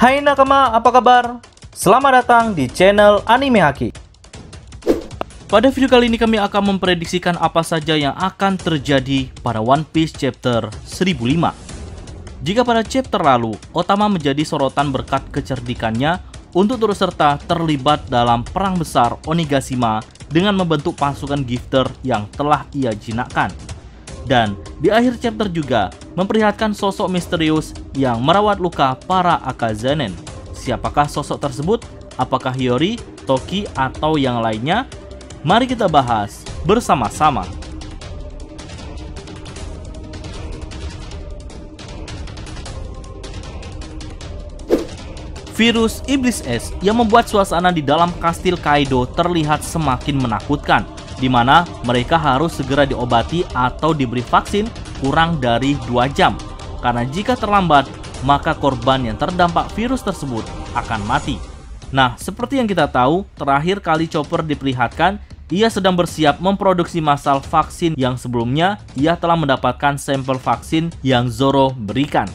Hai nakama, apa kabar? Selamat datang di channel Anime Haki. Pada video kali ini kami akan memprediksikan apa saja yang akan terjadi pada One Piece chapter 1005. Jika pada chapter lalu, Otama menjadi sorotan berkat kecerdikannya untuk turut serta terlibat dalam perang besar Onigashima dengan membentuk pasukan gifter yang telah ia jinakkan. Dan di akhir chapter juga memperlihatkan sosok misterius yang merawat luka para Akazanen. Siapakah sosok tersebut? Apakah Hiyori, Toki, atau yang lainnya? Mari kita bahas bersama-sama. Virus Iblis Es yang membuat suasana di dalam kastil Kaido terlihat semakin menakutkan, di mana mereka harus segera diobati atau diberi vaksin kurang dari 2 jam. Karena jika terlambat, maka korban yang terdampak virus tersebut akan mati. Nah, seperti yang kita tahu, terakhir kali Chopper diperlihatkan, ia sedang bersiap memproduksi massal vaksin yang sebelumnya ia telah mendapatkan sampel vaksin yang Zoro berikan.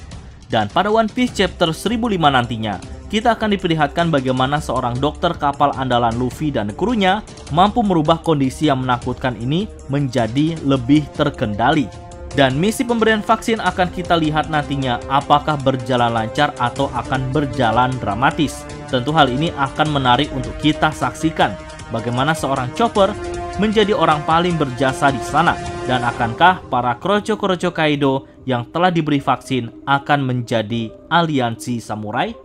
Dan pada One Piece chapter 1005 nantinya, kita akan diperlihatkan bagaimana seorang dokter kapal andalan Luffy dan krunya mampu merubah kondisi yang menakutkan ini menjadi lebih terkendali. Dan misi pemberian vaksin akan kita lihat nantinya apakah berjalan lancar atau akan berjalan dramatis. Tentu hal ini akan menarik untuk kita saksikan bagaimana seorang Chopper menjadi orang paling berjasa di sana. Dan akankah para kroco-kroco Kaido yang telah diberi vaksin akan menjadi aliansi samurai?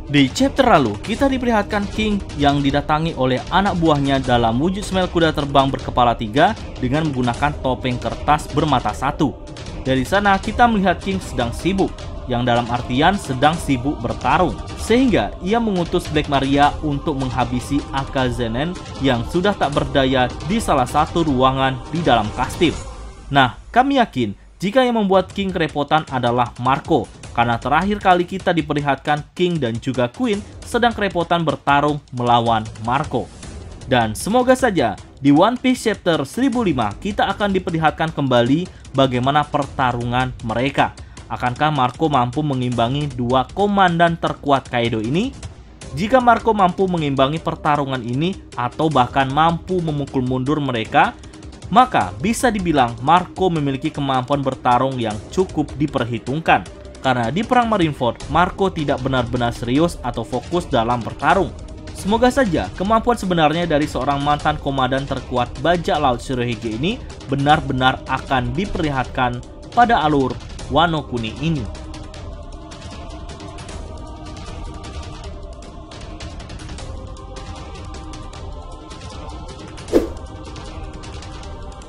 Di chapter lalu, kita diperlihatkan King yang didatangi oleh anak buahnya dalam wujud semel kuda terbang berkepala 3 dengan menggunakan topeng kertas bermata 1. Dari sana kita melihat King sedang sibuk, yang dalam artian sedang sibuk bertarung, sehingga ia mengutus Black Maria untuk menghabisi Akazanen yang sudah tak berdaya di salah satu ruangan di dalam kastil. Nah, kami yakin jika yang membuat King kerepotan adalah Marco, karena terakhir kali kita diperlihatkan King dan juga Queen sedang kerepotan bertarung melawan Marco. Dan semoga saja di One Piece chapter 1005 kita akan diperlihatkan kembali bagaimana pertarungan mereka. Akankah Marco mampu mengimbangi 2 komandan terkuat Kaido ini? Jika Marco mampu mengimbangi pertarungan ini atau bahkan mampu memukul mundur mereka, maka bisa dibilang Marco memiliki kemampuan bertarung yang cukup diperhitungkan. Karena di perang Marineford, Marco tidak benar-benar serius atau fokus dalam bertarung. Semoga saja kemampuan sebenarnya dari seorang mantan komandan terkuat bajak laut Shirohige ini benar-benar akan diperlihatkan pada alur Wano Kuni ini.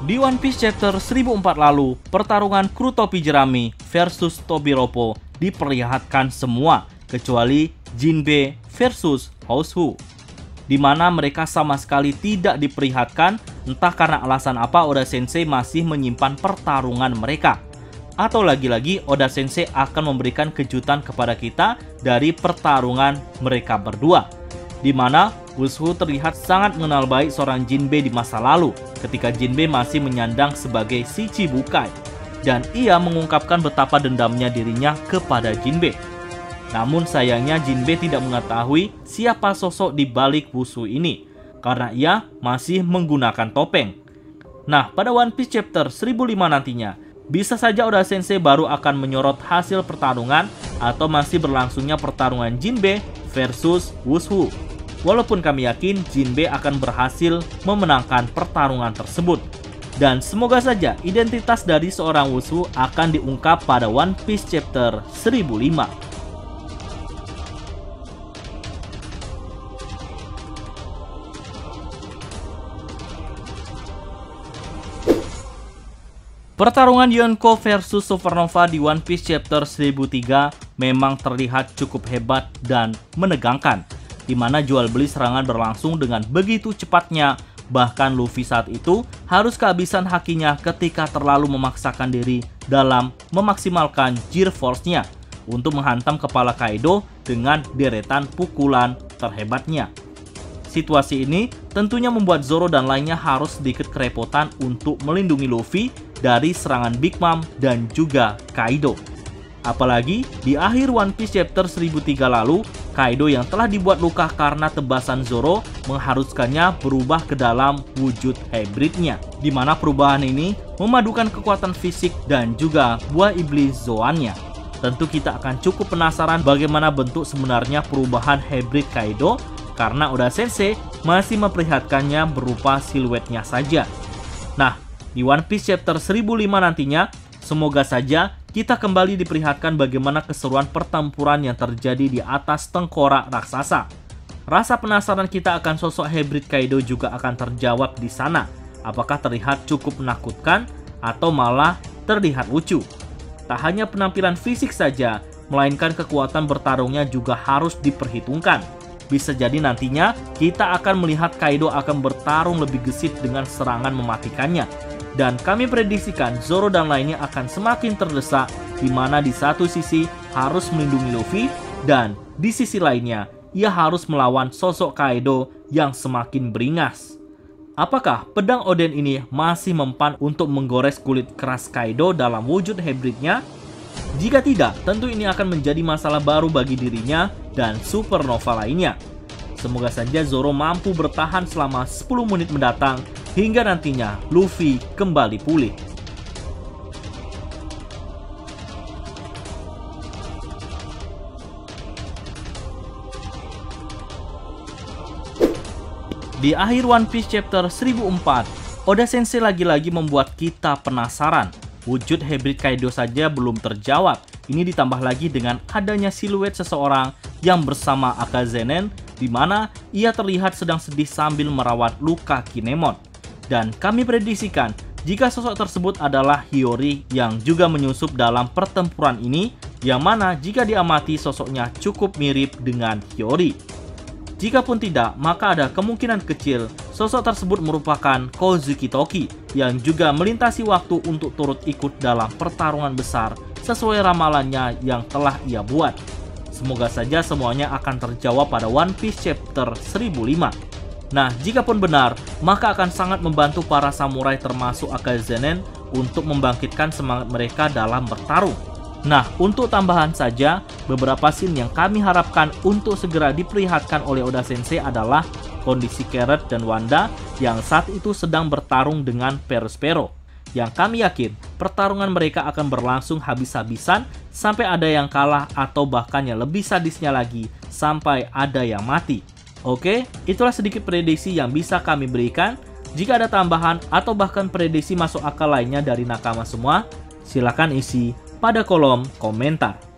Di One Piece chapter 1004 lalu, pertarungan kru topi jerami versus Tobiropo diperlihatkan semua kecuali Jinbe versus Househu, di mana mereka sama sekali tidak diperlihatkan, entah karena alasan apa Oda Sensei masih menyimpan pertarungan mereka, atau lagi-lagi Oda Sensei akan memberikan kejutan kepada kita dari pertarungan mereka berdua, di mana Househu terlihat sangat mengenal baik seorang Jinbe di masa lalu ketika Jinbe masih menyandang sebagai Shichibukai, dan ia mengungkapkan betapa dendamnya dirinya kepada Jinbe. Namun sayangnya Jinbe tidak mengetahui siapa sosok di balik Househu ini karena ia masih menggunakan topeng. Nah, pada One Piece chapter 1005 nantinya, bisa saja Oda Sensei baru akan menyorot hasil pertarungan atau masih berlangsungnya pertarungan Jinbe versus Househu. Walaupun kami yakin Jinbe akan berhasil memenangkan pertarungan tersebut. Dan semoga saja identitas dari seorang Househu akan diungkap pada One Piece chapter 1005. Pertarungan Yonko versus Supernova di One Piece chapter 1003 memang terlihat cukup hebat dan menegangkan, di mana jual beli serangan berlangsung dengan begitu cepatnya. Bahkan Luffy saat itu harus kehabisan hakinya ketika terlalu memaksakan diri dalam memaksimalkan Gear Force-nya untuk menghantam kepala Kaido dengan deretan pukulan terhebatnya. Situasi ini tentunya membuat Zoro dan lainnya harus sedikit kerepotan untuk melindungi Luffy dari serangan Big Mom dan juga Kaido. Apalagi di akhir One Piece chapter 1003 lalu, Kaido yang telah dibuat luka karena tebasan Zoro mengharuskannya berubah ke dalam wujud hybridnya, di mana perubahan ini memadukan kekuatan fisik dan juga buah iblis Zoan-nya. Tentu kita akan cukup penasaran bagaimana bentuk sebenarnya perubahan hybrid Kaido, karena Oda Sensei masih memperlihatkannya berupa siluetnya saja. Nah, di One Piece chapter 1005 nantinya, semoga saja kita kembali diperlihatkan bagaimana keseruan pertempuran yang terjadi di atas tengkorak raksasa. Rasa penasaran kita akan sosok hybrid Kaido juga akan terjawab di sana. Apakah terlihat cukup menakutkan atau malah terlihat lucu? Tak hanya penampilan fisik saja, melainkan kekuatan bertarungnya juga harus diperhitungkan. Bisa jadi nantinya kita akan melihat Kaido akan bertarung lebih gesit dengan serangan mematikannya. Dan kami prediksikan Zoro dan lainnya akan semakin terdesak, di mana di satu sisi harus melindungi Luffy, dan di sisi lainnya ia harus melawan sosok Kaido yang semakin beringas. Apakah pedang Oden ini masih mempan untuk menggores kulit keras Kaido dalam wujud hybridnya? Jika tidak, tentu ini akan menjadi masalah baru bagi dirinya dan supernova lainnya. Semoga saja Zoro mampu bertahan selama 10 menit mendatang hingga nantinya Luffy kembali pulih. Di akhir One Piece chapter 1004, Oda Sensei lagi-lagi membuat kita penasaran. Wujud hybrid Kaido saja belum terjawab. Ini ditambah lagi dengan adanya siluet seseorang yang bersama Akazenen, di mana ia terlihat sedang sedih sambil merawat luka Kinemon. Dan kami prediksikan jika sosok tersebut adalah Hiyori yang juga menyusup dalam pertempuran ini, yang mana jika diamati sosoknya cukup mirip dengan Hiyori. Jikapun tidak, maka ada kemungkinan kecil sosok tersebut merupakan Kozuki Toki yang juga melintasi waktu untuk turut ikut dalam pertarungan besar sesuai ramalannya yang telah ia buat. Semoga saja semuanya akan terjawab pada One Piece chapter 1005. Nah, jikapun benar, maka akan sangat membantu para samurai termasuk Akazenen untuk membangkitkan semangat mereka dalam bertarung. Nah, untuk tambahan saja, beberapa scene yang kami harapkan untuk segera diperlihatkan oleh Oda Sensei adalah kondisi Carrot dan Wanda yang saat itu sedang bertarung dengan Perospero. Yang kami yakin, pertarungan mereka akan berlangsung habis-habisan sampai ada yang kalah atau bahkan yang lebih sadisnya lagi, sampai ada yang mati. Oke, itulah sedikit prediksi yang bisa kami berikan. Jika ada tambahan atau bahkan prediksi masuk akal lainnya dari nakama semua, silakan isi pada kolom komentar.